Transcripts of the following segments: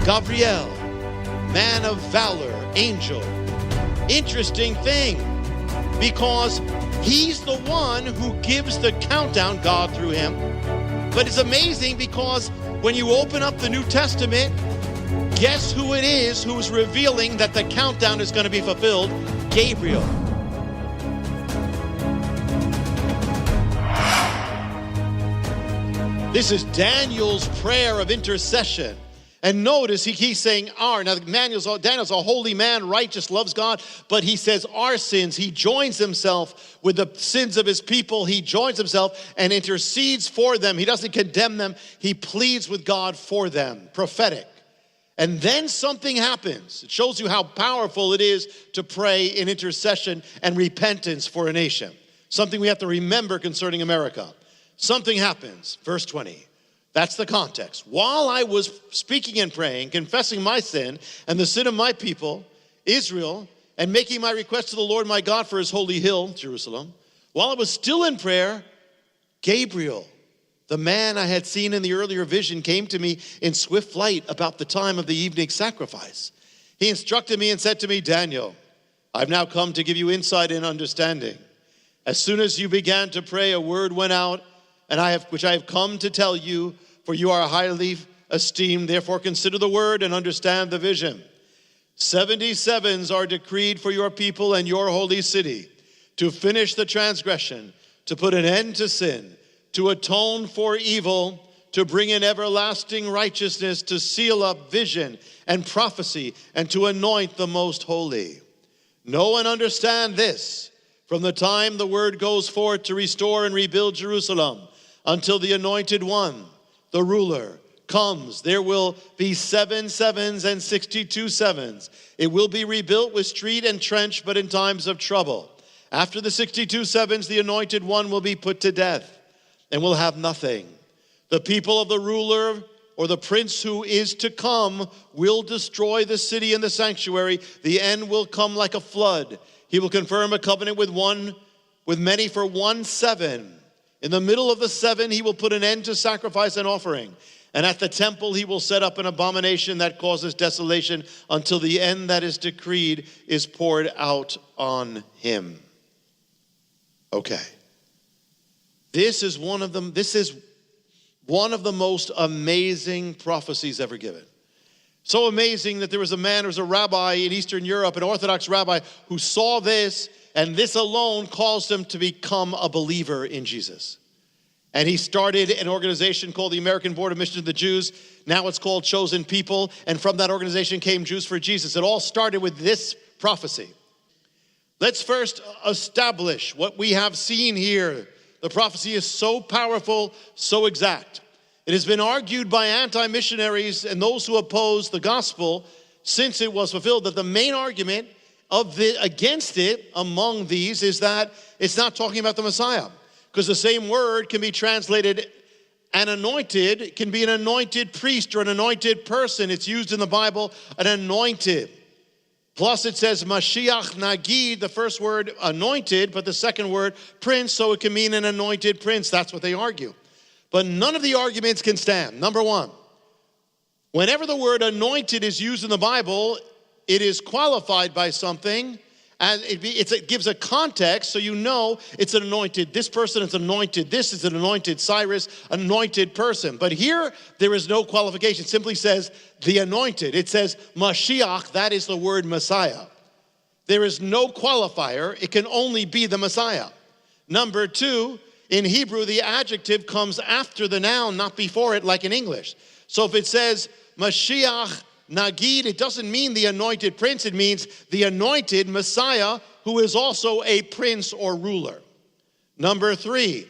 Gabriel, man of valor, angel. Interesting thing, because he's the one who gives the countdown, God through him. But it's amazing because when you open up the New Testament, guess who it is who's revealing that the countdown is going to be fulfilled? Gabriel. This is Daniel's prayer of intercession. And notice he's saying our. Now Daniel's a holy man, righteous, loves God, but he says our sins. He joins himself with the sins of his people. He joins himself and intercedes for them. He doesn't condemn them. He pleads with God for them. Prophetic. And then something happens. It shows you how powerful it is to pray in intercession and repentance for a nation. Something we have to remember concerning America. Something happens. Verse 20. That's the context. While I was speaking and praying, confessing my sin and the sin of my people, Israel, and making my request to the Lord my God for his holy hill, Jerusalem, while I was still in prayer, Gabriel, the man I had seen in the earlier vision, came to me in swift flight about the time of the evening sacrifice. He instructed me and said to me, Daniel, I've now come to give you insight and understanding. As soon as you began to pray, a word went out, which I have come to tell you, for you are highly esteemed. Therefore consider the word and understand the vision. 77s are decreed for your people and your holy city, to finish the transgression, to put an end to sin, to atone for evil, to bring in everlasting righteousness, to seal up vision and prophecy, and to anoint the most holy. Know and understand this, from the time the word goes forth to restore and rebuild Jerusalem, until the anointed one, the ruler, comes, there will be 7 sevens and 62 sevens. It will be rebuilt with street and trench, but in times of trouble. After the 62 sevens, the anointed one will be put to death and will have nothing. The people of the ruler or the prince who is to come will destroy the city and the sanctuary. The end will come like a flood. He will confirm a covenant with many for 1 7. In the middle of the 7, he will put an end to sacrifice and offering. And at the temple, he will set up an abomination that causes desolation until the end that is decreed is poured out on him. Okay. This is one of the most amazing prophecies ever given. So amazing that there was a rabbi in Eastern Europe, an Orthodox rabbi, who saw this, and this alone caused him to become a believer in Jesus. And he started an organization called the American Board of Mission to the Jews. Now it's called Chosen People. And from that organization came Jews for Jesus. It all started with this prophecy. Let's first establish what we have seen here. The prophecy is so powerful, so exact. It has been argued by anti-missionaries and those who oppose the gospel since it was fulfilled that the main argument against it among these is that it's not talking about the Messiah. Because the same word can be translated an anointed. It can be an anointed priest or an anointed person. It's used in the Bible, an anointed. Plus it says Mashiach Nagid, the first word anointed, but the second word prince, so it can mean an anointed prince. That's what they argue. But none of the arguments can stand. Number one, whenever the word anointed is used in the Bible, it is qualified by something. And it gives a context so you know it's an anointed. This person is anointed. This is an anointed Cyrus, anointed person. But here, there is no qualification. It simply says the anointed. It says Mashiach, that is the word Messiah. There is no qualifier. It can only be the Messiah. Number two, in Hebrew, the adjective comes after the noun, not before it, like in English. So if it says Mashiach Nagid, it doesn't mean the anointed prince. It means the anointed Messiah, who is also a prince or ruler. Number three,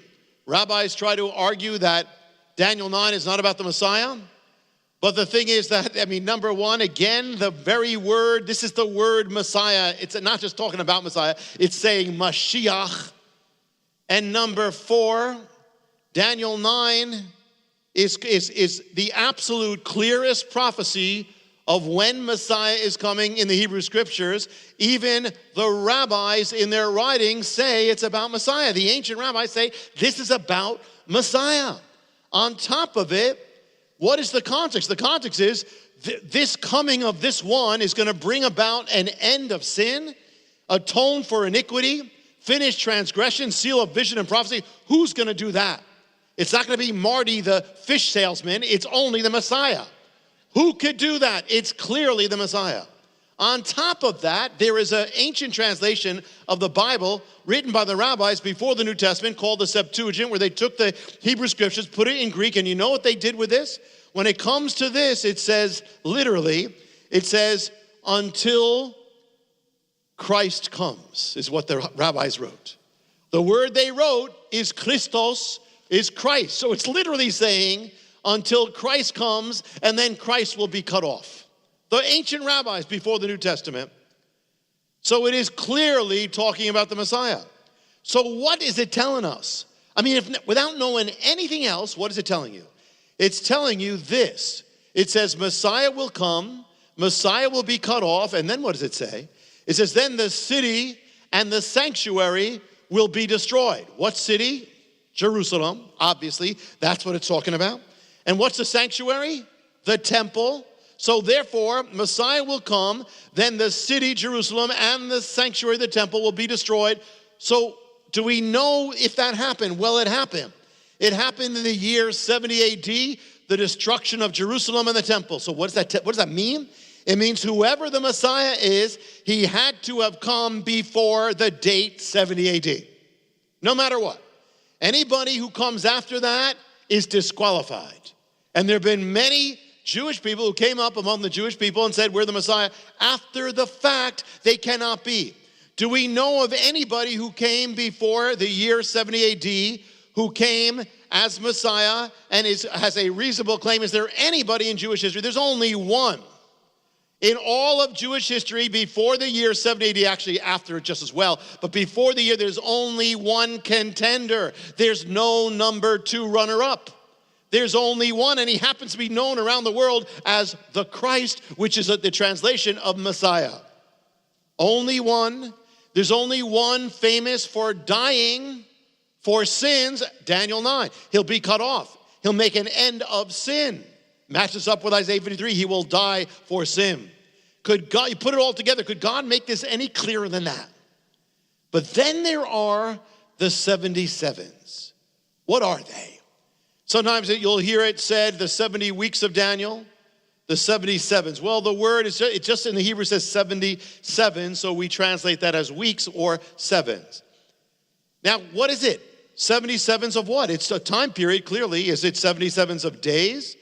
rabbis try to argue that Daniel 9 is not about the Messiah. But the thing is that, number one, again, the very word, this is the word Messiah. It's not just talking about Messiah. It's saying Mashiach. And number four, Daniel 9 is the absolute clearest prophecy of when Messiah is coming in the Hebrew Scriptures. Even the rabbis in their writings say it's about Messiah. The ancient rabbis say this is about Messiah. On top of it, what is the context? The context is this coming of this one is going to bring about an end of sin, atone for iniquity, finish transgression, seal up vision and prophecy. Who's going to do that? It's not going to be Marty, the fish salesman. It's only the Messiah. Who could do that? It's clearly the Messiah. On top of that, there is an ancient translation of the Bible written by the rabbis before the New Testament called the Septuagint, where they took the Hebrew scriptures, put it in Greek, and you know what they did with this? When it comes to this, it says, literally, it says, until Christ comes, is what the rabbis wrote. The word they wrote is Christos, is Christ. So it's literally saying, until Christ comes, and then Christ will be cut off. The ancient rabbis before the New Testament. So it is clearly talking about the Messiah. So what is it telling us? I mean, without knowing anything else, what is it telling you? It's telling you this. It says Messiah will come, Messiah will be cut off, and then what does it say? It says then the city and the sanctuary will be destroyed. What city? Jerusalem, obviously. That's what it's talking about. And what's the sanctuary? The temple. So therefore, Messiah will come, then the city, Jerusalem, and the sanctuary, the temple, will be destroyed. So do we know if that happened? Well, it happened. It happened in the year 70 AD, the destruction of Jerusalem and the temple. So what does that mean? It means whoever the Messiah is, he had to have come before the date 70 AD. No matter what. Anybody who comes after that is disqualified. And there have been many Jewish people who came up among the Jewish people and said, we're the Messiah. After the fact, they cannot be. Do we know of anybody who came before the year 70 AD, who came as Messiah and has a reasonable claim? Is there anybody in Jewish history? There's only one. In all of Jewish history, before the year 70 AD, actually after it just as well, but before the year, there's only one contender. There's no number two runner-up. There's only one, and he happens to be known around the world as the Christ, which is the translation of Messiah. Only one. There's only one famous for dying for sins, Daniel 9. He'll be cut off. He'll make an end of sin. Matches up with Isaiah 53. He will die for sin. Could God, you put it all together, could God make this any clearer than that? But then there are the 77s. What are they? Sometimes you'll hear it said, the 70 weeks of Daniel, the 77s. Well, the word is just in the Hebrew says 77, so we translate that as weeks or sevens. Now, what is it? 77s of what? It's a time period, clearly. Is it 77s of days?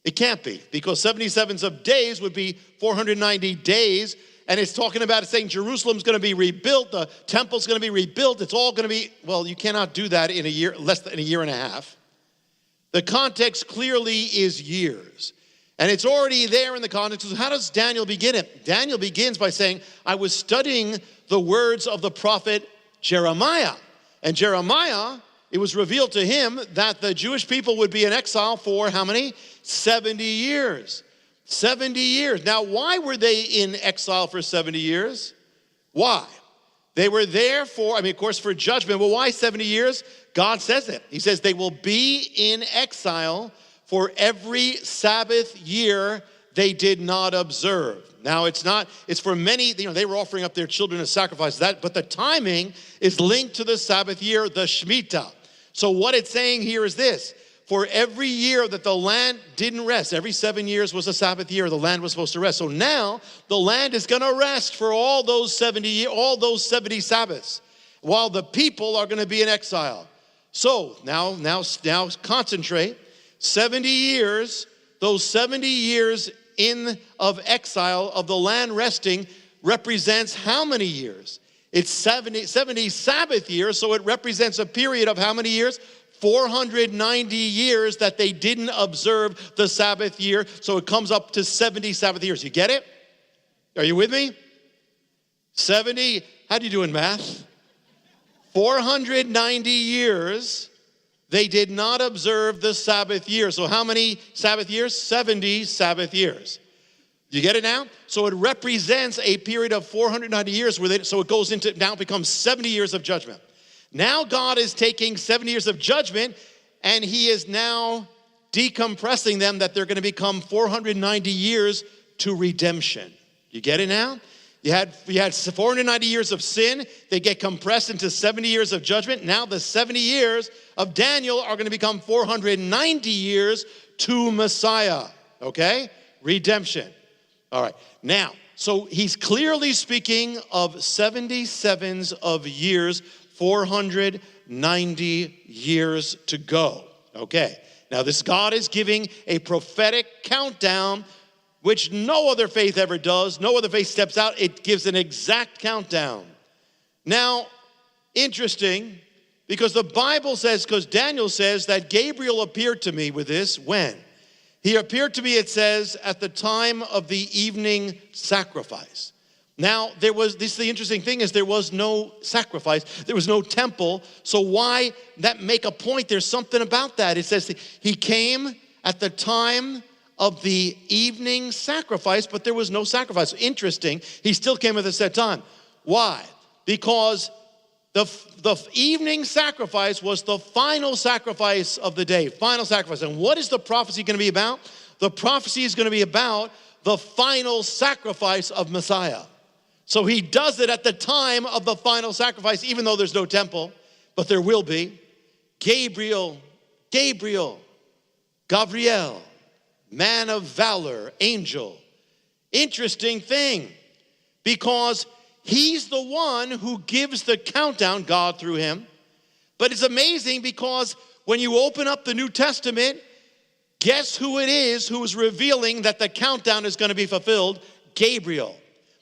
It can't be, because 77s of days would be 490 days, and it's talking about it saying Jerusalem's going to be rebuilt, the temple's going to be rebuilt, it's all going to be, well, you cannot do that in a year, less than a year and a half. The context clearly is years. And it's already there in the context. So how does Daniel begin it? Daniel begins by saying, I was studying the words of the prophet Jeremiah. And Jeremiah, it was revealed to him that the Jewish people would be in exile for how many? 70 years. 70 years. Now, why were they in exile for 70 years? Why? They were there for, of course, for judgment. Well, why 70 years? God says it. He says they will be in exile for every Sabbath year they did not observe. Now, it's for many, they were offering up their children as sacrifices, but the timing is linked to the Sabbath year, the Shemitah. So what it's saying here is this. For every year that the land didn't rest, every 7 years was a Sabbath year, the land was supposed to rest. So now the land is going to rest for all those 70 Sabbaths, while the people are going to be in exile. So now concentrate. 70 years, those 70 years of exile of the land resting represents how many years? It's 70 Sabbath years, so it represents a period of how many years? 490 years that they didn't observe the Sabbath year, so it comes up to 70 Sabbath years. You get it? Are you with me? 70, how do you do in math? 490 years they did not observe the Sabbath year. So how many Sabbath years? 70 Sabbath years. You get it now? So it represents a period of 490 years so it goes into, now becomes 70 years of judgment. Now God is taking 70 years of judgment, and he is now decompressing them that they're going to become 490 years to redemption. You get it now? You had 490 years of sin. They get compressed into 70 years of judgment. Now the 70 years of Daniel are going to become 490 years to Messiah. Okay? Redemption. All right. Now, so he's clearly speaking of 77s of years, 490 years to go. Okay. Now this God is giving a prophetic countdown, which no other faith ever does. No other faith steps out. It gives an exact countdown. Now, interesting, because the Bible says, because Daniel says that Gabriel appeared to me with this. When? He appeared to me, it says, at the time of the evening sacrifice. Now, this is the interesting thing is there was no sacrifice. There was no temple. So why that make a point? There's something about that. It says he came at the time of the evening sacrifice, but there was no sacrifice. Interesting. He still came at the set time. Why? Because the evening sacrifice was the final sacrifice of the day. Final sacrifice. And what is the prophecy going to be about? The prophecy is going to be about the final sacrifice of Messiah. So he does it at the time of the final sacrifice, even though there's no temple, but there will be. Gabriel, man of valor, angel. Interesting thing, because he's the one who gives the countdown, God through him. But it's amazing because when you open up the New Testament, guess who it is who is revealing that the countdown is going to be fulfilled? Gabriel.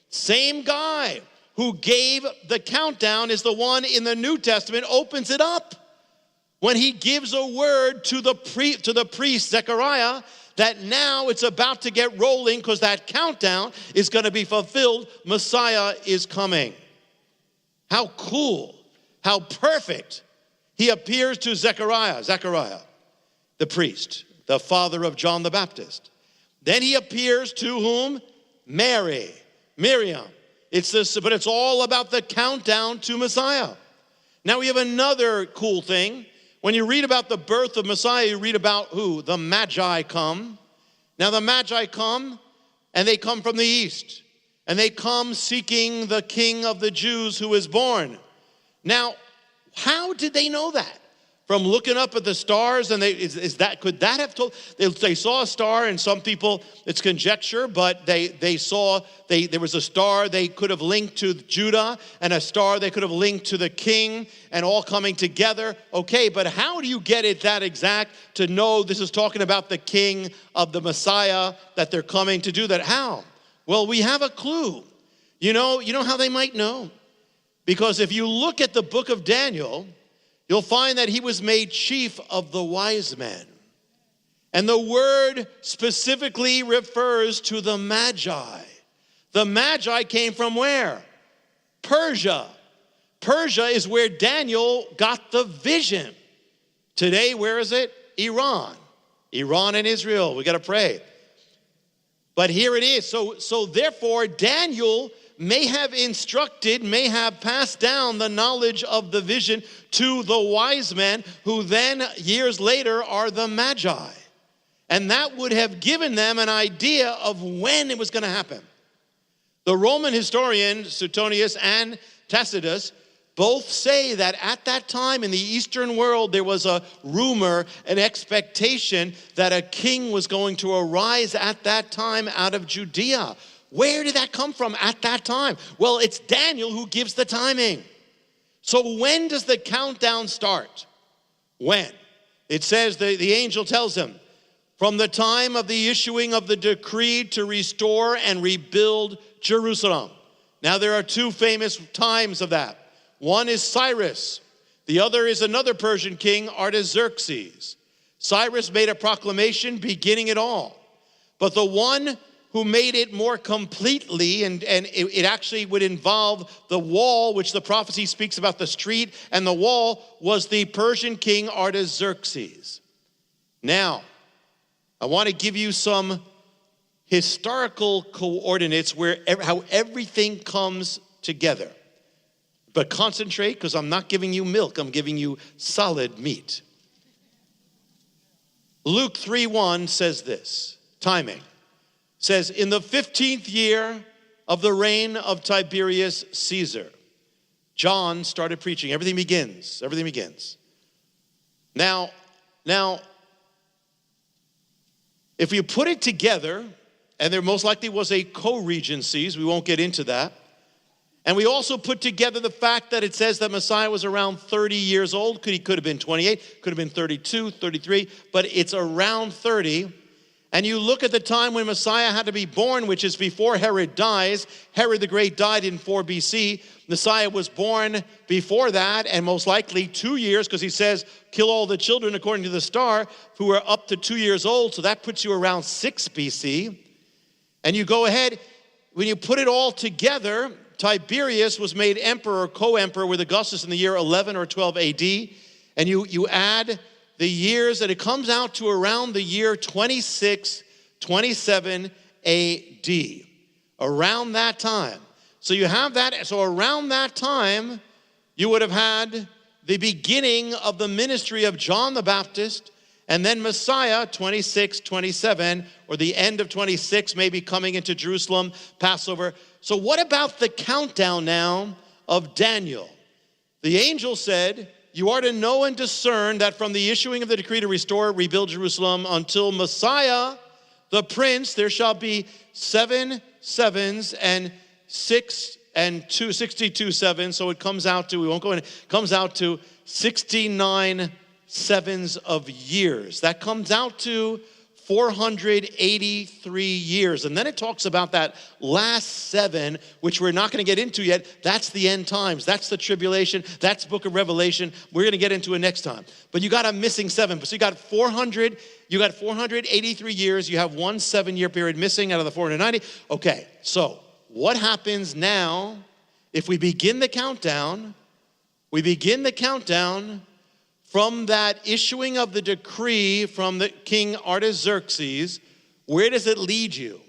Same guy who gave the countdown is the one in the New Testament opens it up when he gives a word to the priest Zechariah that now it's about to get rolling because that countdown is going to be fulfilled. Messiah is coming. How cool, how perfect. He appears to Zechariah, the priest, the father of John the Baptist. Then he appears to whom? Miriam. But it's all about the countdown to Messiah. Now we have another cool thing. When you read about the birth of Messiah, you read about who? The Magi come. Now the Magi come, and they come from the east. And they come seeking the King of the Jews who is born. Now, how did they know that? From looking up at the stars, and could that have told? They saw a star, and some people, it's conjecture, but they saw there was a star they could have linked to Judah, and a star they could have linked to the king, and all coming together. Okay, but how do you get it that exact to know this is talking about the king of the Messiah, that they're coming to do that? How? Well, we have a clue. You know how they might know? Because if you look at the book of Daniel, you'll find that he was made chief of the wise men. And the word specifically refers to the Magi. The Magi came from where? Persia. Persia is where Daniel got the vision. Today, where is it? Iran. Iran and Israel. We got to pray. But here it is. So therefore, Daniel may have instructed, may have passed down the knowledge of the vision to the wise men, who then years later are the Magi. And that would have given them an idea of when it was going to happen. The Roman historians, Suetonius and Tacitus, both say that at that time in the Eastern world, there was a rumor, an expectation that a king was going to arise at that time out of Judea. Where did that come from at that time? Well, it's Daniel who gives the timing. So when does the countdown start? When? It says, the angel tells him, from the time of the issuing of the decree to restore and rebuild Jerusalem. Now there are two famous times of that. One is Cyrus. The other is another Persian king, Artaxerxes. Cyrus made a proclamation beginning it all. But the one who made it more completely, and it actually would involve the wall, which the prophecy speaks about the street, and the wall was the Persian king Artaxerxes. Now, I want to give you some historical coordinates how everything comes together. But concentrate, because I'm not giving you milk, I'm giving you solid meat. Luke 3:1 says this, timing. Says, in the 15th year of the reign of Tiberius Caesar, John started preaching. Everything begins. Now, if you put it together, and there most likely was a co-regencies, we won't get into that. And we also put together the fact that it says that Messiah was around 30 years old. He could have been 28, could have been 32, 33, but it's around 30. And you look at the time when Messiah had to be born, which is before Herod dies. Herod the Great died in 4 BC. Messiah was born before that, and most likely 2 years, because he says, kill all the children according to the star, who are up to 2 years old. So that puts you around 6 BC. And you go ahead, when you put it all together, Tiberius was made emperor or co-emperor with Augustus in the year 11 or 12 AD. And you add the years, and it comes out to around the year 26, 27 AD. Around that time. So you have that. So around that time, you would have had the beginning of the ministry of John the Baptist, and then Messiah, 26, 27, or the end of 26, maybe coming into Jerusalem, Passover. So what about the countdown now of Daniel? The angel said, you are to know and discern that from the issuing of the decree to restore, rebuild Jerusalem until Messiah, the prince, there shall be 7 sevens and 62 sevens. So it comes out to, we won't go in, it comes out to 69 sevens of years. That comes out to 483 years. And then it talks about that last 7, which we're not going to get into yet. That's the end times. That's the tribulation. That's book of Revelation. We're going to get into it next time. But you got a missing 7. So you got 483 years. You have 1 7-year period missing out of the 490. Okay, so what happens now if we begin the countdown? We begin the countdown from that issuing of the decree from the King Artaxerxes. Where does it lead you?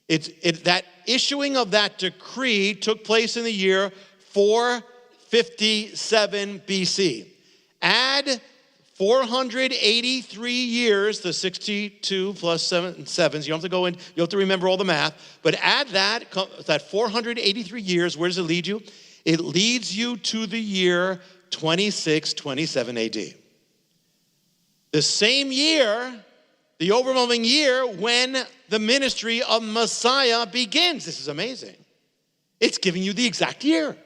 That issuing of that decree took place in the year 457 BC. Add 483 years, the 62 plus 7 sevens. You don't have to go in, you have to remember all the math. But add that 483 years, where does it lead you? It leads you to the year 2627 AD. The same year, the overwhelming year when the ministry of Messiah begins. This is amazing. It's giving you the exact year.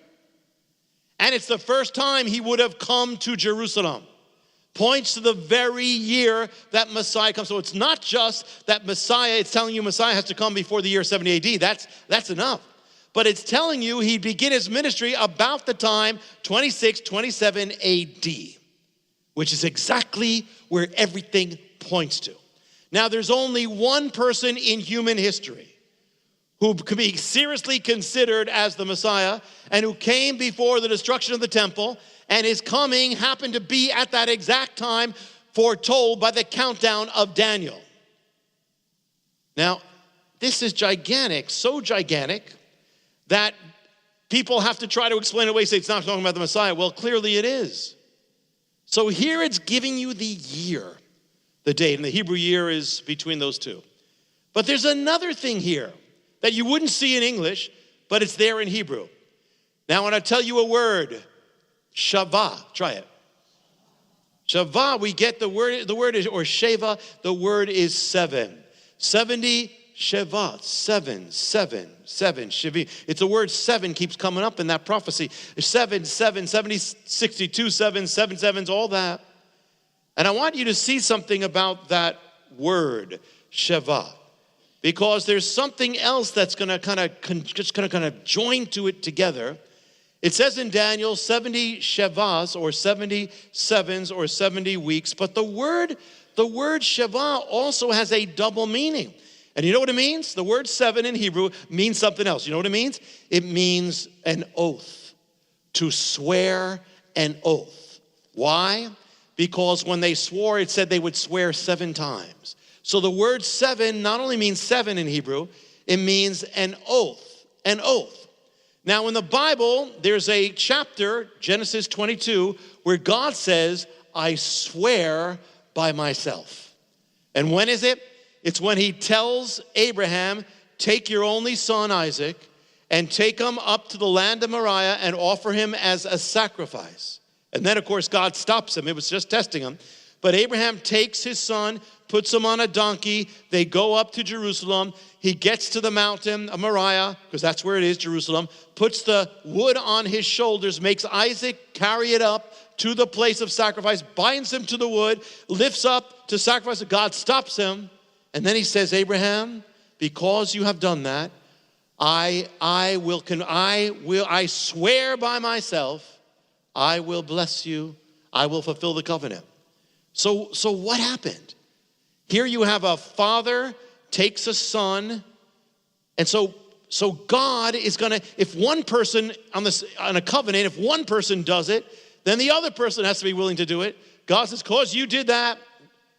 And it's the first time he would have come to Jerusalem. Points to the very year that Messiah comes. So it's not just that Messiah, it's telling you Messiah has to come before the year 70 AD. That's enough. But it's telling you he began his ministry about the time 2627 AD, which is exactly where everything points to. Now, there's only one person in human history who could be seriously considered as the Messiah and who came before the destruction of the temple, and his coming happened to be at that exact time foretold by the countdown of Daniel. Now, this is gigantic, so gigantic, that people have to try to explain it away, say it's not talking about the Messiah. Well, clearly it is. So here it's giving you the year, the date, and the Hebrew year is between those two. But there's another thing here that you wouldn't see in English, but it's there in Hebrew. Now, when I tell you a word, Shavah, try it. Shavah, we get the word is, or Sheva, the word is 7. 70 Shevat, 7, 7. It's the word 7 keeps coming up in that prophecy. 7, 70, 62, 7 sevens, all that. And I want you to see something about that word, Shevat, because there's something else that's going to kind of join to it together. It says in Daniel 70 Shevas, or 70 sevens, or 70 weeks. But the word Sheva also has a double meaning. And you know what it means? The word 7 in Hebrew means something else. You know what it means? It means an oath. To swear an oath. Why? Because when they swore, it said they would swear 7 times. So the word 7 not only means 7 in Hebrew, it means an oath. An oath. Now in the Bible, there's a chapter, Genesis 22, where God says, I swear by myself. And when is it? It's when he tells Abraham, take your only son Isaac and take him up to the land of Moriah and offer him as a sacrifice. And then, of course, God stops him. It was just testing him. But Abraham takes his son, puts him on a donkey. They go up to Jerusalem. He gets to the mountain of Moriah, because that's where it is, Jerusalem, puts the wood on his shoulders, makes Isaac carry it up to the place of sacrifice, binds him to the wood, lifts up to sacrifice. God stops him. And then he says, Abraham, because you have done that, I swear by myself, I will bless you. I will fulfill the covenant. So what happened? Here you have a father takes a son, and so God is gonna, if one person on a covenant, if one person does it, then the other person has to be willing to do it. God says, cause you did that,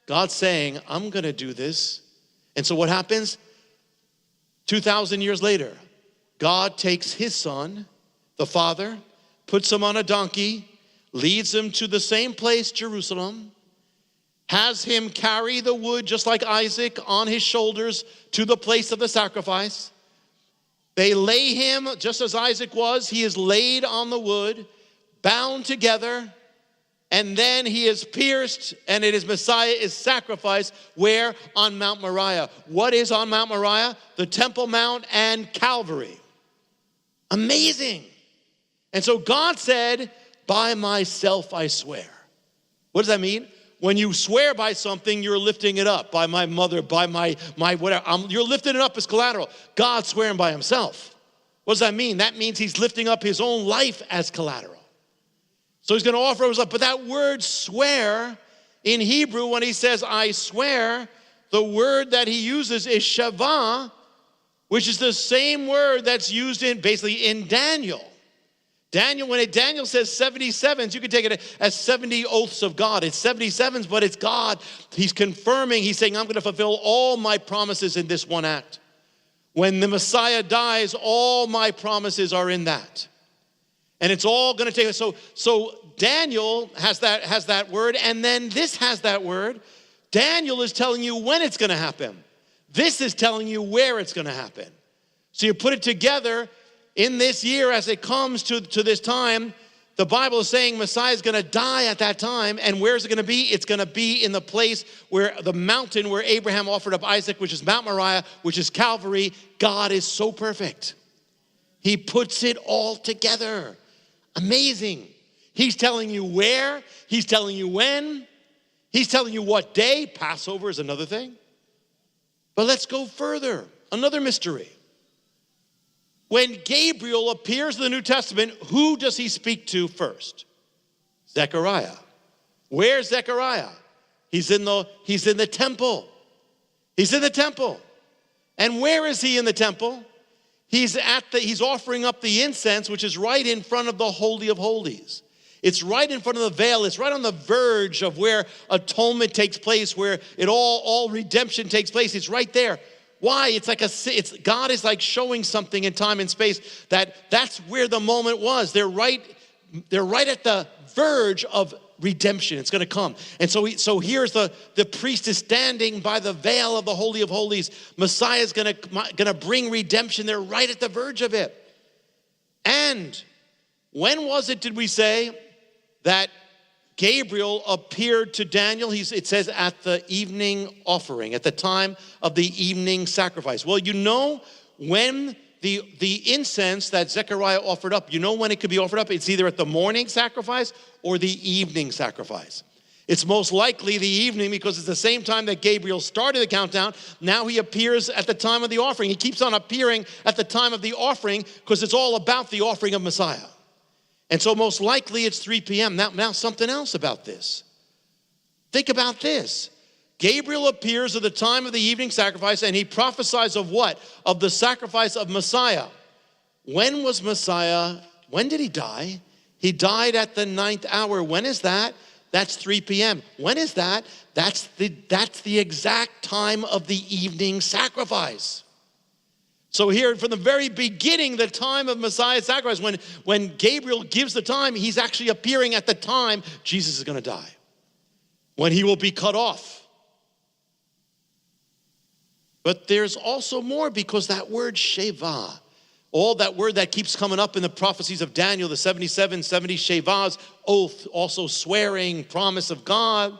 God's saying, I'm gonna do this. And so what happens? 2,000 years later, God takes his son, the father, puts him on a donkey, leads him to the same place, Jerusalem, has him carry the wood just like Isaac on his shoulders to the place of the sacrifice. They lay him just as Isaac was. He is laid on the wood, bound together, and then he is pierced, and it is Messiah is sacrificed. Where? On Mount Moriah. What is on Mount Moriah? The Temple Mount and Calvary. Amazing. And so God said, by myself I swear. What does that mean? When you swear by something, you're lifting it up. By my mother, by my whatever. You're lifting it up as collateral. God's swearing by himself. What does that mean? That means he's lifting up his own life as collateral. So he's going to offer his life. But that word swear in Hebrew, when he says I swear, the word that he uses is shavah, which is the same word that's used in Daniel. When Daniel says 77s, you can take it as 70 oaths of God. It's 77s, but it's God. He's confirming, he's saying, I'm going to fulfill all my promises in this one act. When the Messiah dies, all my promises are in that. And it's all going to take, so Daniel has that word, and then this has that word. Daniel is telling you when it's going to happen. This is telling you where it's going to happen. So you put it together. In this year, as it comes to this time, the Bible is saying Messiah is going to die at that time. And where is it going to be? It's going to be in the place where the mountain where Abraham offered up Isaac, which is Mount Moriah, which is Calvary. God is so perfect. He puts it all together. Amazing. He's telling you where. He's telling you when. He's telling you what day. Passover is another thing. But let's go further. Another mystery. When Gabriel appears in the New Testament, who does he speak to first? Zechariah. Where's Zechariah? He's in the temple. He's in the temple. And where is he in the temple? He's offering up the incense, which is right in front of the Holy of Holies. It's right in front of the veil. It's right on the verge of where atonement takes place, where it all redemption takes place. It's right there. Why? It's God is like showing something in time and space that's where the moment was. They're right at the verge of redemption. It's going to come. And so here's the priest is standing by the veil of the Holy of Holies. Messiah is going to bring redemption. They're right at the verge of it. And when was it, did we say, that Gabriel appeared to Daniel? It says at the evening offering, at the time of the evening sacrifice. Well, you know when the incense that Zechariah offered up, you know when it could be offered up? It's either at the morning sacrifice or the evening sacrifice. It's most likely the evening because it's the same time that Gabriel started the countdown. Now he appears at the time of the offering. He keeps on appearing at the time of the offering because it's all about the offering of Messiah. And so most likely it's 3 p.m. Now something else about this. Think about this. Gabriel appears at the time of the evening sacrifice and he prophesies of what? Of the sacrifice of Messiah. When was Messiah? When did he die? He died at the 9th hour. When is that? That's 3 p.m. When is that? That's the exact time of the evening sacrifice. So here, from the very beginning, the time of Messiah's sacrifice, when Gabriel gives the time, he's actually appearing at the time Jesus is going to die, when he will be cut off. But there's also more, because that word Sheva, all that word that keeps coming up in the prophecies of Daniel, the 70 Shevahs, oath, also swearing, promise of God.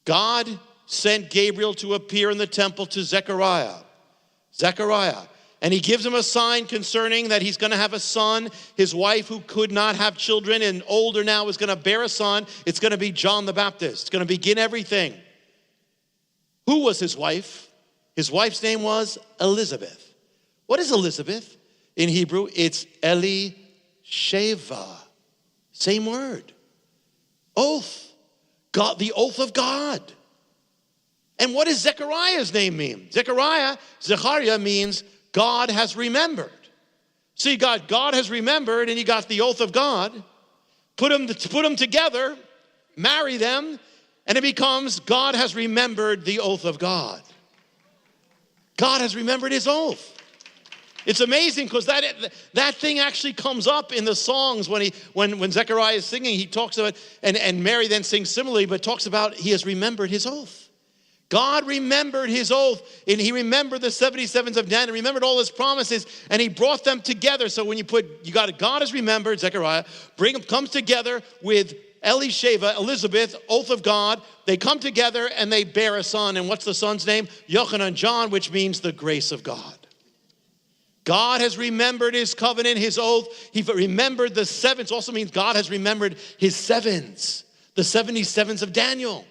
God sent Gabriel to appear in the temple to Zechariah. And he gives him a sign concerning that he's going to have a son. His wife, who could not have children and older now, is going to bear a son. It's going to be John the Baptist. It's going to begin everything. Who was his wife? His wife's name was Elizabeth. What is Elizabeth in Hebrew? It's Elisheva. Same word. Oath. God, the oath of God. And what does Zechariah's name mean? Zechariah means God has remembered. So you got God has remembered, and you got the oath of God. Put them together, marry them, and it becomes God has remembered the oath of God. God has remembered his oath. It's amazing, because that thing actually comes up in the songs when Zechariah is singing. He talks about, and Mary then sings similarly, but talks about he has remembered his oath. God remembered his oath, and he remembered the 77s of Daniel, remembered all his promises, and he brought them together. So when God has remembered, Zechariah, comes together with Elisheva, Elizabeth, oath of God. They come together and they bear a son. And what's the son's name? Yochanan, John, which means the grace of God. God has remembered his covenant, his oath. He remembered the sevens. Also means God has remembered his sevens, the 77s of Daniel.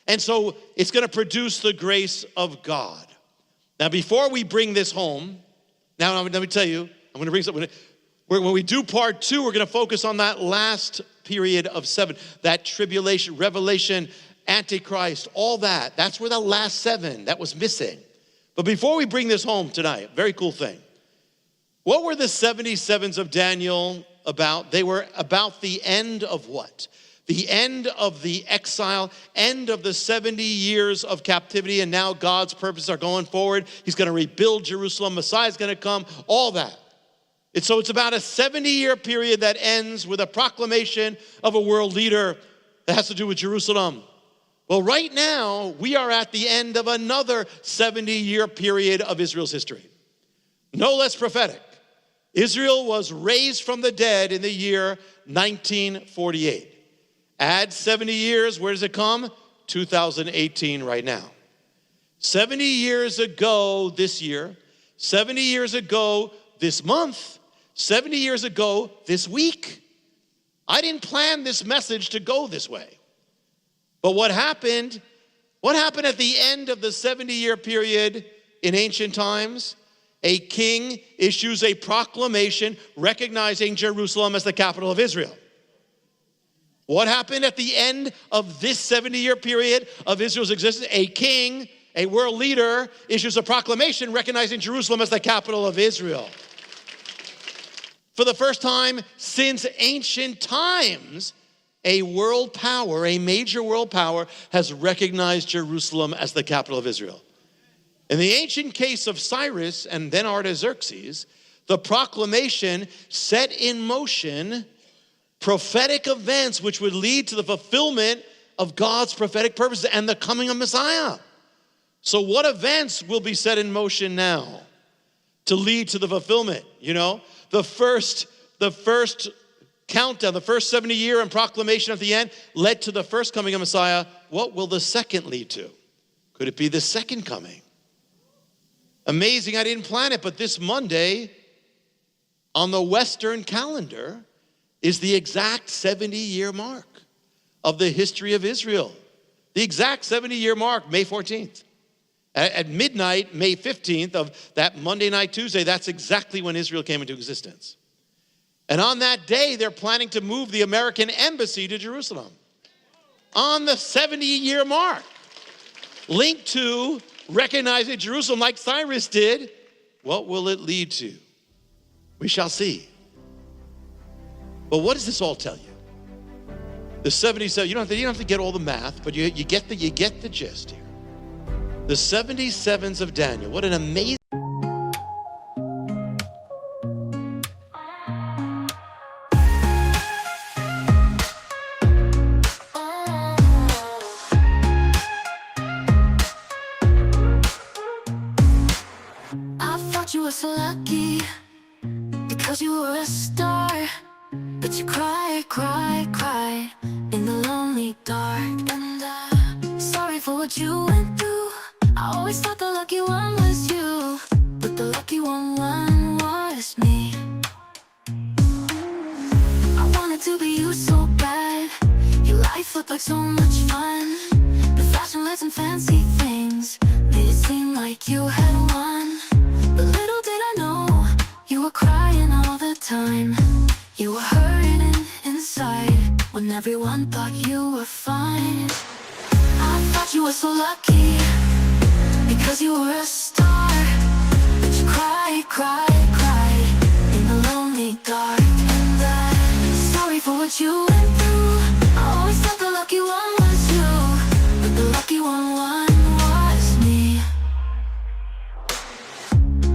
And so it's going to produce the grace of God. Now, before we bring this home, now let me tell you, I'm going to bring something. When we do part 2, we're going to focus on that last period of 7, that tribulation, revelation, Antichrist, all that. That's where the last 7 that was missing. But before we bring this home tonight, very cool thing. What were the 77s of Daniel about? They were about the end of what? The end of the exile, end of the 70 years of captivity, and now God's purposes are going forward. He's going to rebuild Jerusalem. Messiah's going to come, all that. It's about a 70-year period that ends with a proclamation of a world leader that has to do with Jerusalem. Well, right now, we are at the end of another 70-year period of Israel's history. No less prophetic. Israel was raised from the dead in the year 1948. Add 70 years, where does it come? 2018 right now. 70 years ago this year, 70 years ago this month, 70 years ago this week. I didn't plan this message to go this way. But what happened at the end of the 70-year period in ancient times? A king issues a proclamation recognizing Jerusalem as the capital of Israel. What happened at the end of this 70-year period of Israel's existence? A king, a world leader, issues a proclamation recognizing Jerusalem as the capital of Israel. For the first time since ancient times, a world power, a major world power, has recognized Jerusalem as the capital of Israel. In the ancient case of Cyrus and then Artaxerxes, the proclamation set in motion prophetic events which would lead to the fulfillment of God's prophetic purposes and the coming of Messiah. So what events will be set in motion now to lead to the fulfillment? The first countdown, the first 70-year and proclamation at the end led to the first coming of Messiah. What will the second lead to? Could it be the second coming? Amazing, I didn't plan it, but this Monday on the Western calendar is the exact 70-year mark of the history of Israel. The exact 70-year mark, May 14th. At midnight, May 15th of that Monday night, Tuesday, that's exactly when Israel came into existence. And on that day, they're planning to move the American embassy to Jerusalem. On the 70-year mark. Linked to recognizing Jerusalem like Cyrus did. What will it lead to? We shall see. But what does this all tell you? The 77, you don't have to get all the math, but you get the gist here. The 77s of Daniel. What an amazing thought you were so lucky because you were a star, but you cried, cried, cried in the lonely dark. And I'm sorry for what you went through. I always thought the lucky one was you, but the lucky one was me. I wanted to be you so bad. Your life looked like so much fun. The fashion lights and fancy things made it seem like you had won. But little did I know, you were crying all the time. You were hurting inside when everyone thought you were fine. I thought you were so lucky because you were a star, but you cried, cried, cried in the lonely dark. And I'm sorry for what you went through. I always thought the lucky one was you, but the lucky one was me.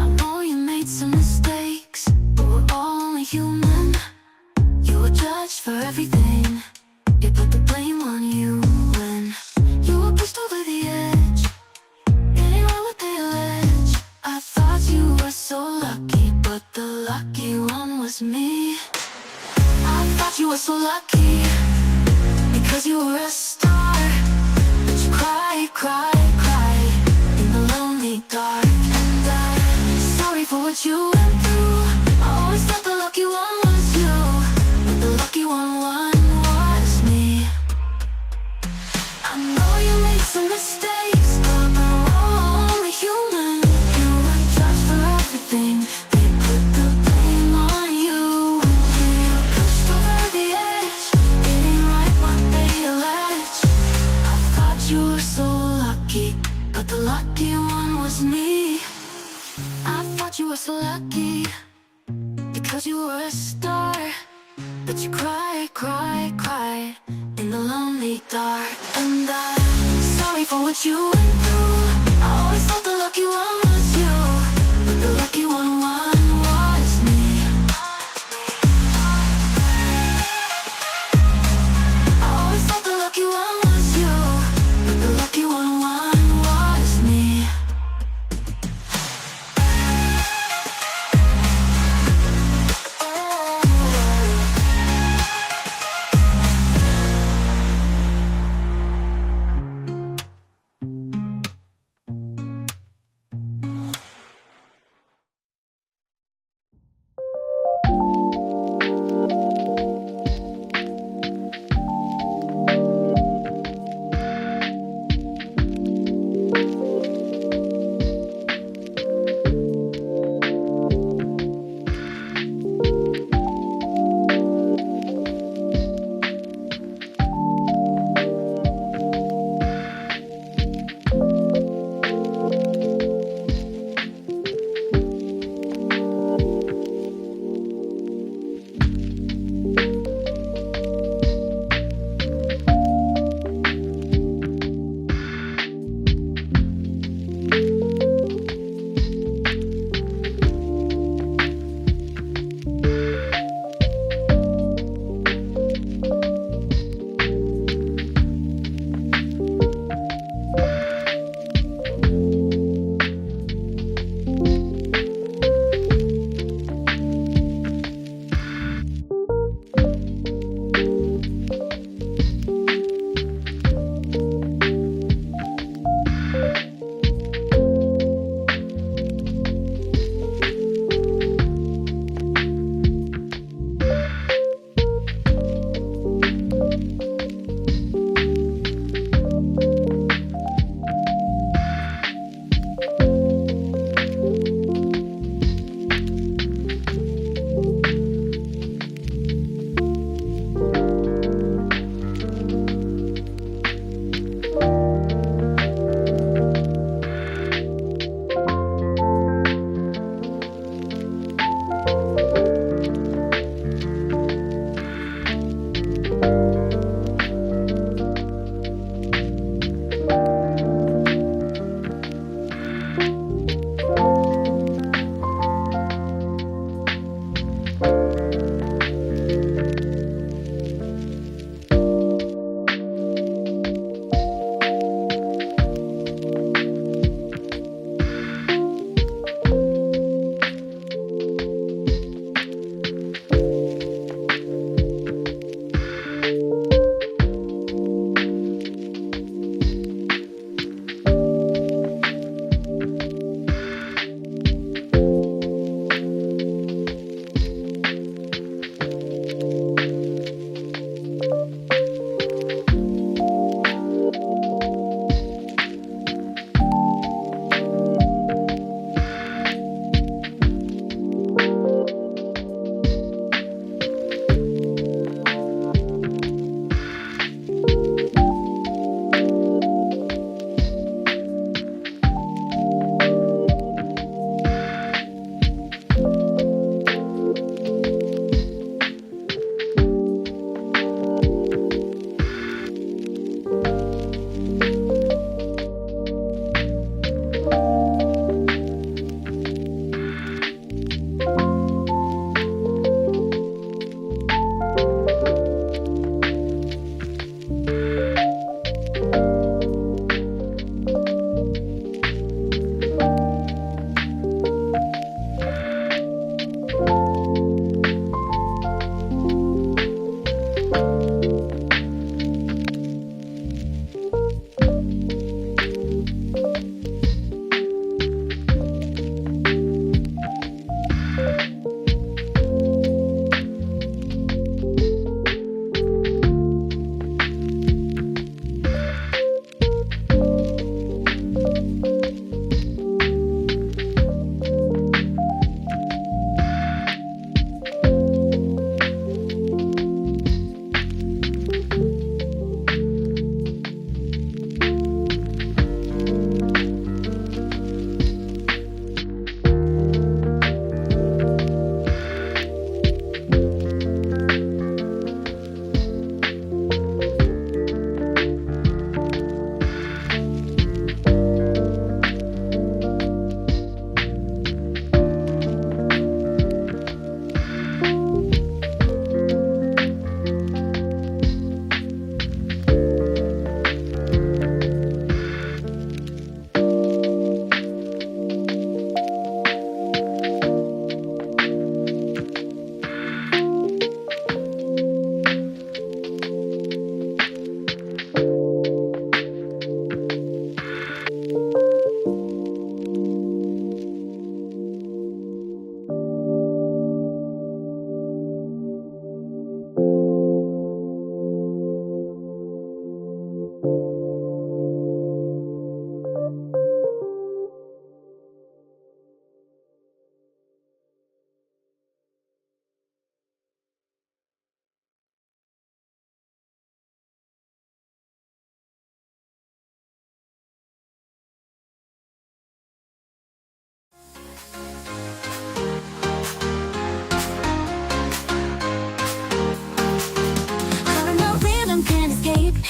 I know you made some mistakes, but we're all only human. You were judged for everything. They put the blame on you when you were pushed over the edge. It ain't right what they allege. I thought you were so lucky, but the lucky one was me. I thought you were so lucky because you were a star, but you cried, cried, cried in the lonely dark. And I'm sorry for what you went through. I always thought the lucky one was you, but the lucky one was me. I know you made some mistakes, but we're all only human. You were judged for everything. They put the blame on you when you were pushed over the edge. It ain't right what they allege. I thought you were so lucky, but the lucky one was me. I thought you were so lucky because you were a star, but you cried, cried, cried in the lonely dark. And I'm sorry for what you went through. I always thought the lucky one was you, but the lucky one was me. I always thought the lucky one was you, but the lucky one was me.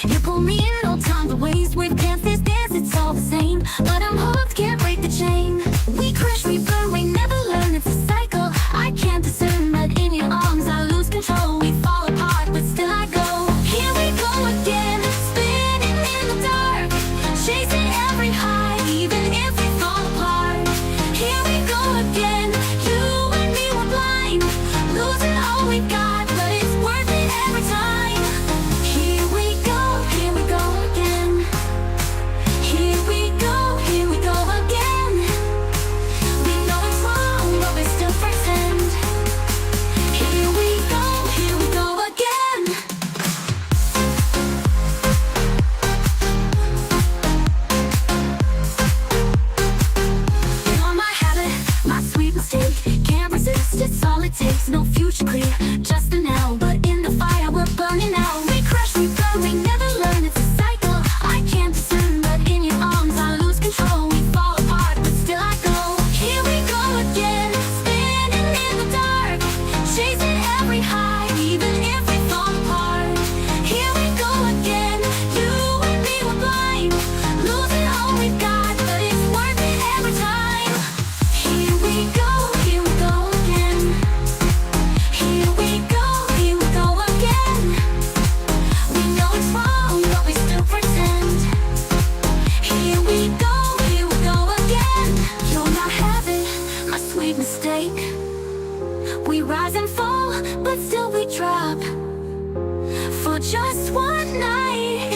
You pull me in all times of ways. With dance, it's all the same. But I'm hooked, can't break the chain. We crash, we burn, we never learn, it's a cycle. I can't discern, but in your arms I lose control. We fall apart, but still I go. Here we go again, spinning in the dark, chasing every high, even if we fall apart. Here we go again, you and me were blind, losing all we got, but it's worth it every time. Here we go again. Here we go again. We know it's wrong, but we still pretend. Here we go again. You're my habit, my sweet mistake. Can't resist, it's all it takes. No future clear, just the now. But in the fire, we're burning out. We crash, we burn, we never learn, it's a cycle. I can't discern, but in your arms I lose control. We fall apart, but still I go. Here we go again, spinning in the dark, chasing every high, even if we fall apart. Here we go again, you and me were blind, losing all we got, but it's worth it every time. Here we go again. Here we go again. We know it's wrong, but we still pretend. Here we go again. You're my habit, my sweet mistake. We rise and fall, but still we drop. For just one night,